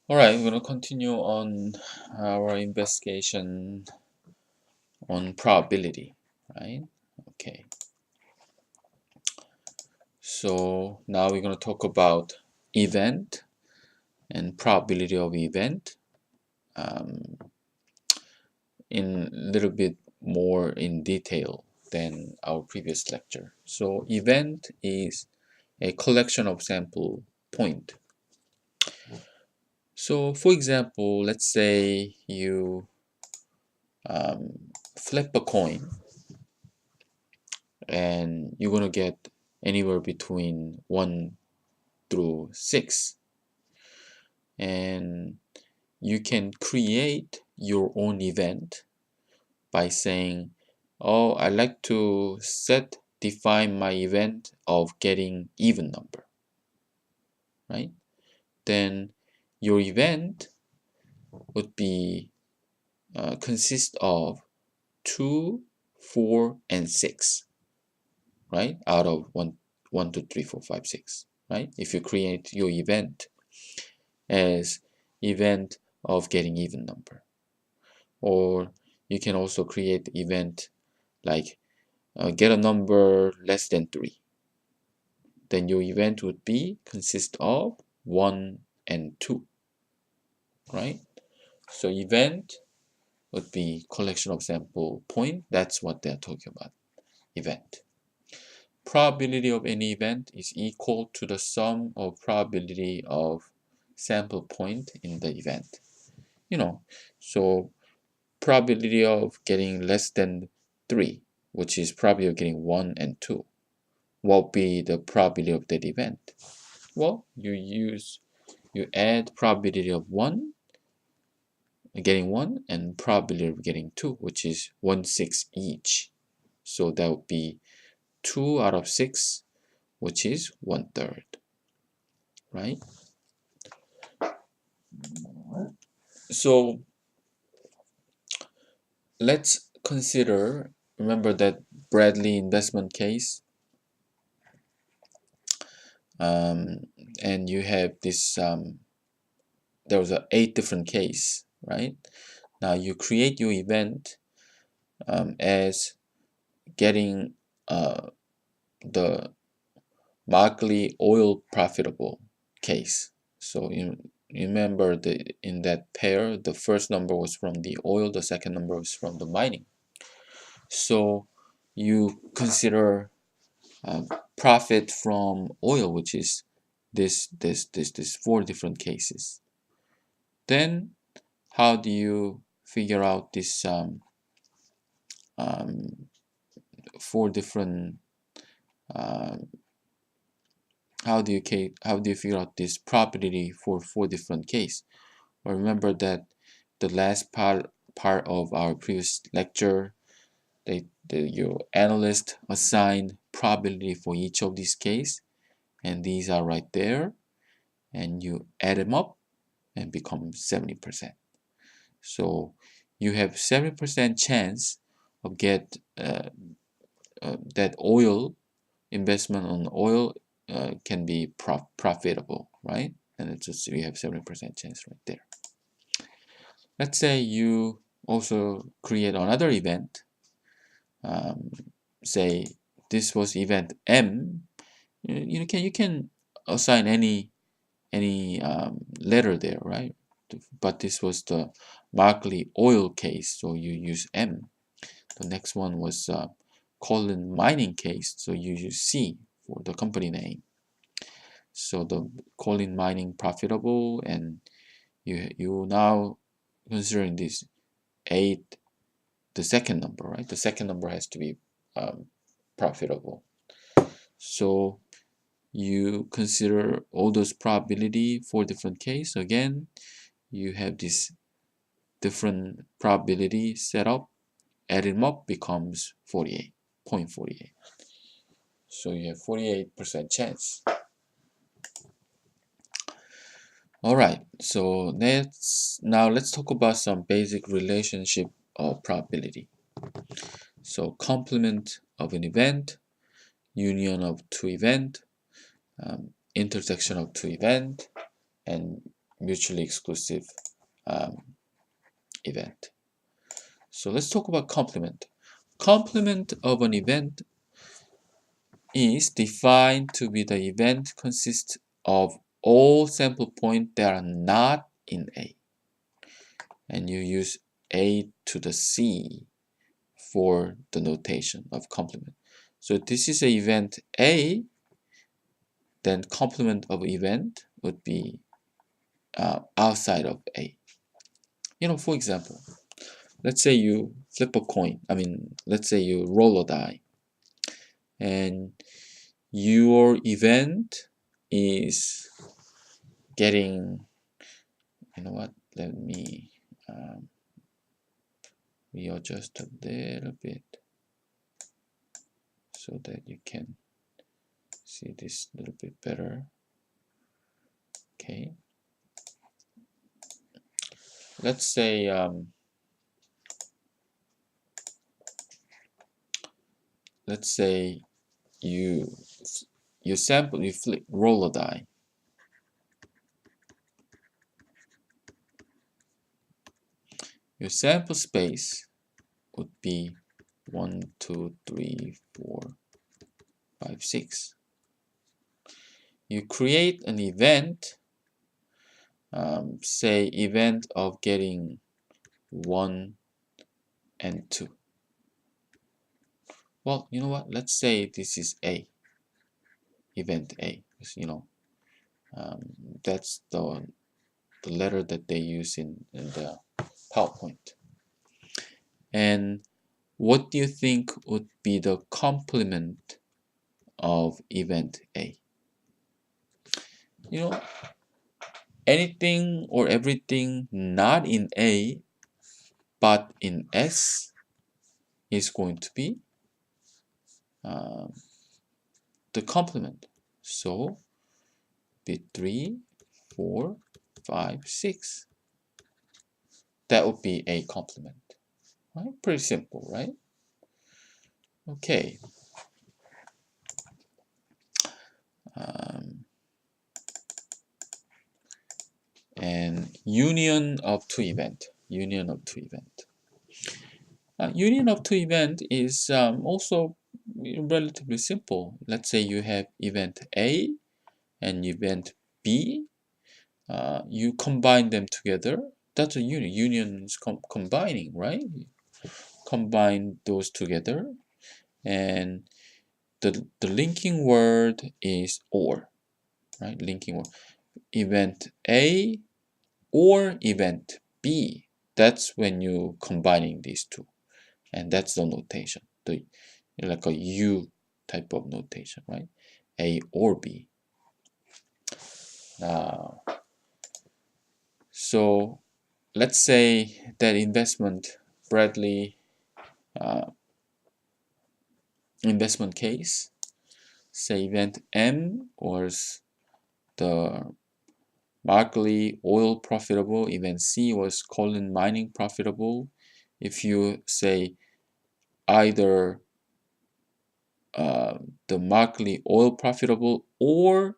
Alright, we're going to continue on our investigation on probability, right? Okay, so now we're going to talk about event and probability of event in a little bit more in detail than our previous lecture. So event is a collection of sample point. So for example, let's say you flip a coin and you're going to get anywhere between 1 through 6, and you can create your own event by saying, oh, I like to define my event of getting even number, right? Then your event would be consist of 2, 4, and 6, right? Out of 1, 2, 3, 4, 5, 6, right? If you create your event as event of getting even number, or you can also create event like get a number less than 3. Then your event would be consist of 1 and 2, right? So event would be collection of sample point. That's what they're talking about, event. Probability of any event is equal to the sum of probability of sample point in the event. So probability of getting less than 3, which is probability of getting 1 and 2, what will be the probability of that event? Well, you add probability of getting 1 and probability of getting 2, which is 1/6 each. So that would be 2 out of 6, which is 1/3, right? So let's remember that Bradley investment case, and you have this, there was 8 different case, right? Now you create your event as getting the markedly oil profitable case. So you remember in that pair, the first number was from the oil, the second number was from the mining. So you consider profit from oil, which is this 4 different cases. Then how do you figure out this 4 different how do you figure out this probability for 4 different cases? Well, remember that the last part of our previous lecture, your analyst assigned probability for each of these cases, and these are right there, and you add them up and become 70%. So you have 70% chance of get that oil investment on oil can be profitable, right? And it's just we have 70% chance right there. Let's say you also create another event. Say this was event M. You can assign any letter there, right? But this was the markedly oil case, so you use M. The next one was colon mining case, so you use C for the company name. So the colon mining profitable, and you now considering this 8, the second number, right? The second number has to be profitable. So you consider all those probability for different case. Again, you have this different probability set up, add them up becomes 48.48. So you have 48% chance. Alright, so let's talk about some basic relationship of probability. So complement of an event, union of 2 event, intersection of 2 event, and mutually exclusive event. So let's talk about complement. Complement of an event is defined to be the event consists of all sample points that are not in A. And you use A to the C for the notation of complement. So this is an event A, then complement of event would be outside of A. For example, let's say you flip a coin. Let's say you roll a die. And your event is getting, let me readjust a little bit so that you can see this a little bit better. Okay, let's say you roll a die. Your sample space would be 1, 2, 3, 4, 5, 6. You create an event, say event of getting 1 and 2. Well, you know what? Let's say this is A, event A. That's the letter that they use in the PowerPoint. And what do you think would be the complement of event A? Anything or everything not in A but in S is going to be the complement. So be 3, 4, 5, 6. That would be a complement. Right? Pretty simple, right? Okay. And union of two event. Union of two event is also relatively simple. Let's say you have event A and event B. You combine them together. That's a union. Union is combining, right? Combine those together, and the linking word is or, right? Linking word. Event A or event B. That's when you combining these two, and that's the notation. Like a U type of notation, right? A or B. Now, so let's say that investment Bradley investment case. Say event M was the Markley oil profitable. Event C was colon mining profitable. If you say either the Markley oil profitable or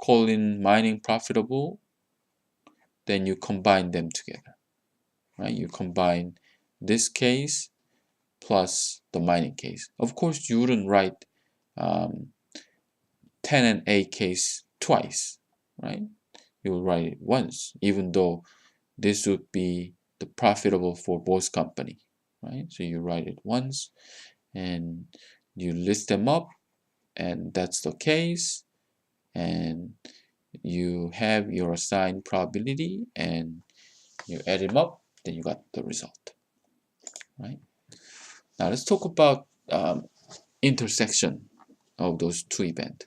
colon mining profitable, then you combine them together, right? You combine this case plus the mining case. Of course, you wouldn't write 10 and A case twice, right? You will write it once, even though this would be the profitable for both company, right? So you write it once and you list them up, and that's the case, and you have your assigned probability and you add them up, then you got the result, right? Now let's talk about intersection of those two events.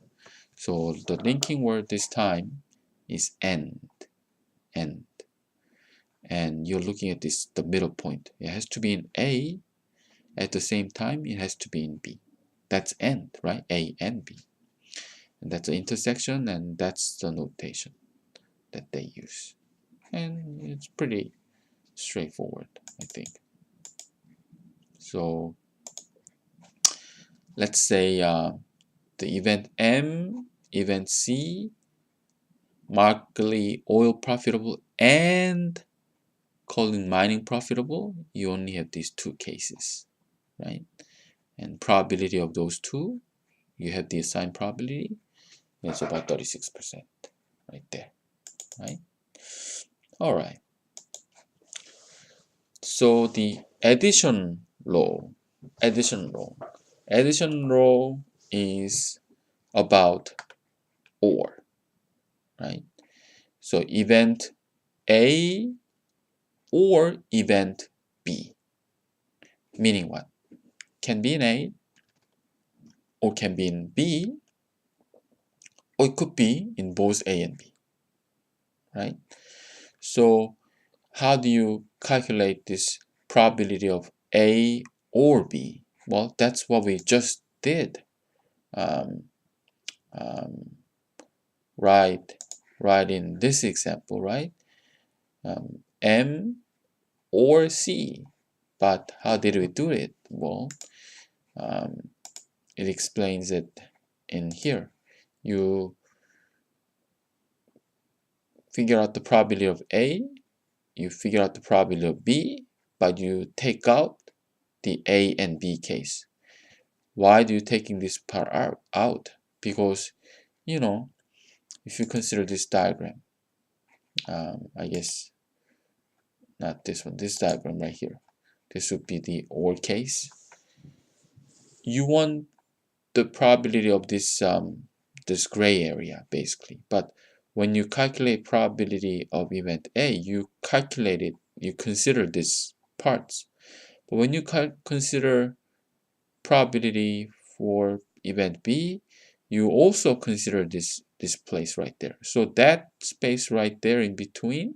So the linking word this time is end. And you're looking at the middle point. It has to be in A. At the same time, it has to be in B. That's end, right? A and B. And that's the intersection, and that's the notation that they use. And it's pretty straightforward, I think. So let's say the event M, event C markedly oil profitable and coal and mining profitable, you only have these two cases, right? And probability of those two, you have the assigned probability, it's about 36% right there, right? All right. So the addition law is about or, right? So event A or event B, meaning what? Can be in A or can be in B, or it could be in both A and B, right? So how do you calculate this probability of A or B? Well, that's what we just did. Um, um, right in this example, right? M or C. But how did we do it? Well, it explains it in here. You figure out the probability of A, you figure out the probability of B, but you take out the A and B case. Why do you taking this part out? Because, you know, if you consider this diagram, I guess not this one, this diagram right here, this would be the OR case. You want the probability of this this gray area basically, but when you calculate probability of event A, you calculate it, you consider these parts. But when you consider probability for event B, you also consider this place right there. So that space right there in between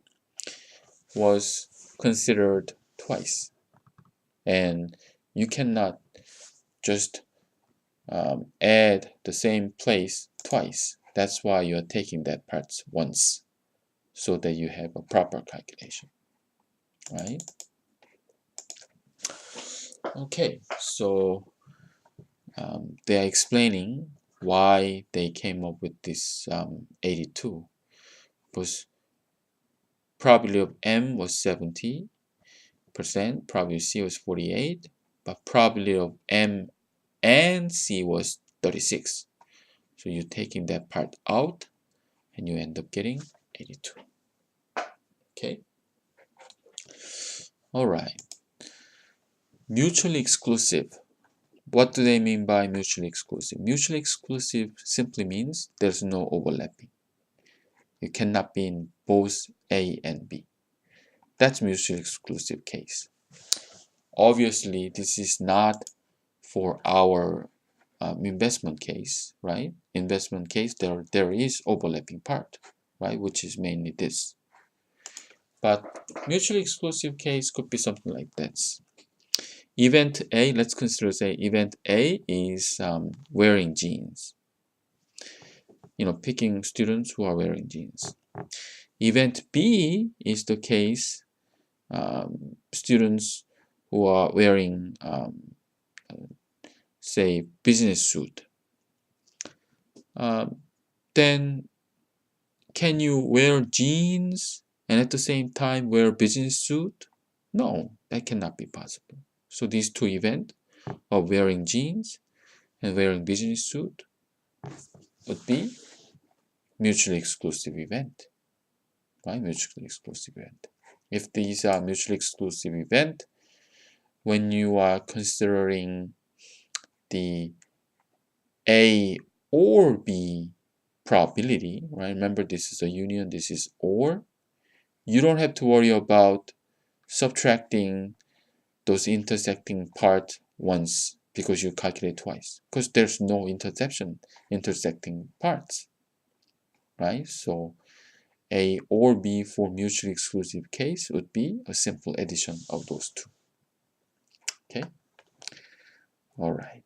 was considered twice, and you cannot just add the same place twice. That's why you are taking that part once, so that you have a proper calculation, right? Okay, so they are explaining why they came up with this 82, because probability of M was 70%, probability of C was 48, but probability of M and C was 36. So you're taking that part out and you end up getting 82. Okay. All right. Mutually exclusive. What do they mean by mutually exclusive? Mutually exclusive simply means there's no overlapping. You cannot be in both A and B. That's mutually exclusive case. Obviously, this is not for our investment case, right? Investment case, there is overlapping part, right? Which is mainly this. But mutually exclusive case could be something like this. Event A, let's consider, say, event A is wearing jeans. You know, picking students who are wearing jeans. Event B is the case, students who are wearing, say, business suit. Then can you wear jeans and at the same time wear business suit? No, that cannot be possible. So these two events of wearing jeans and wearing business suit would be mutually exclusive event, right? Mutually exclusive event. If these are mutually exclusive event, when you are considering the A or B probability, right? Remember, this is a union, this is OR. You don't have to worry about subtracting those intersecting parts once because you calculate twice, because there's no intersecting parts, right? So A or B for mutually exclusive case would be a simple addition of those two. Okay. All right.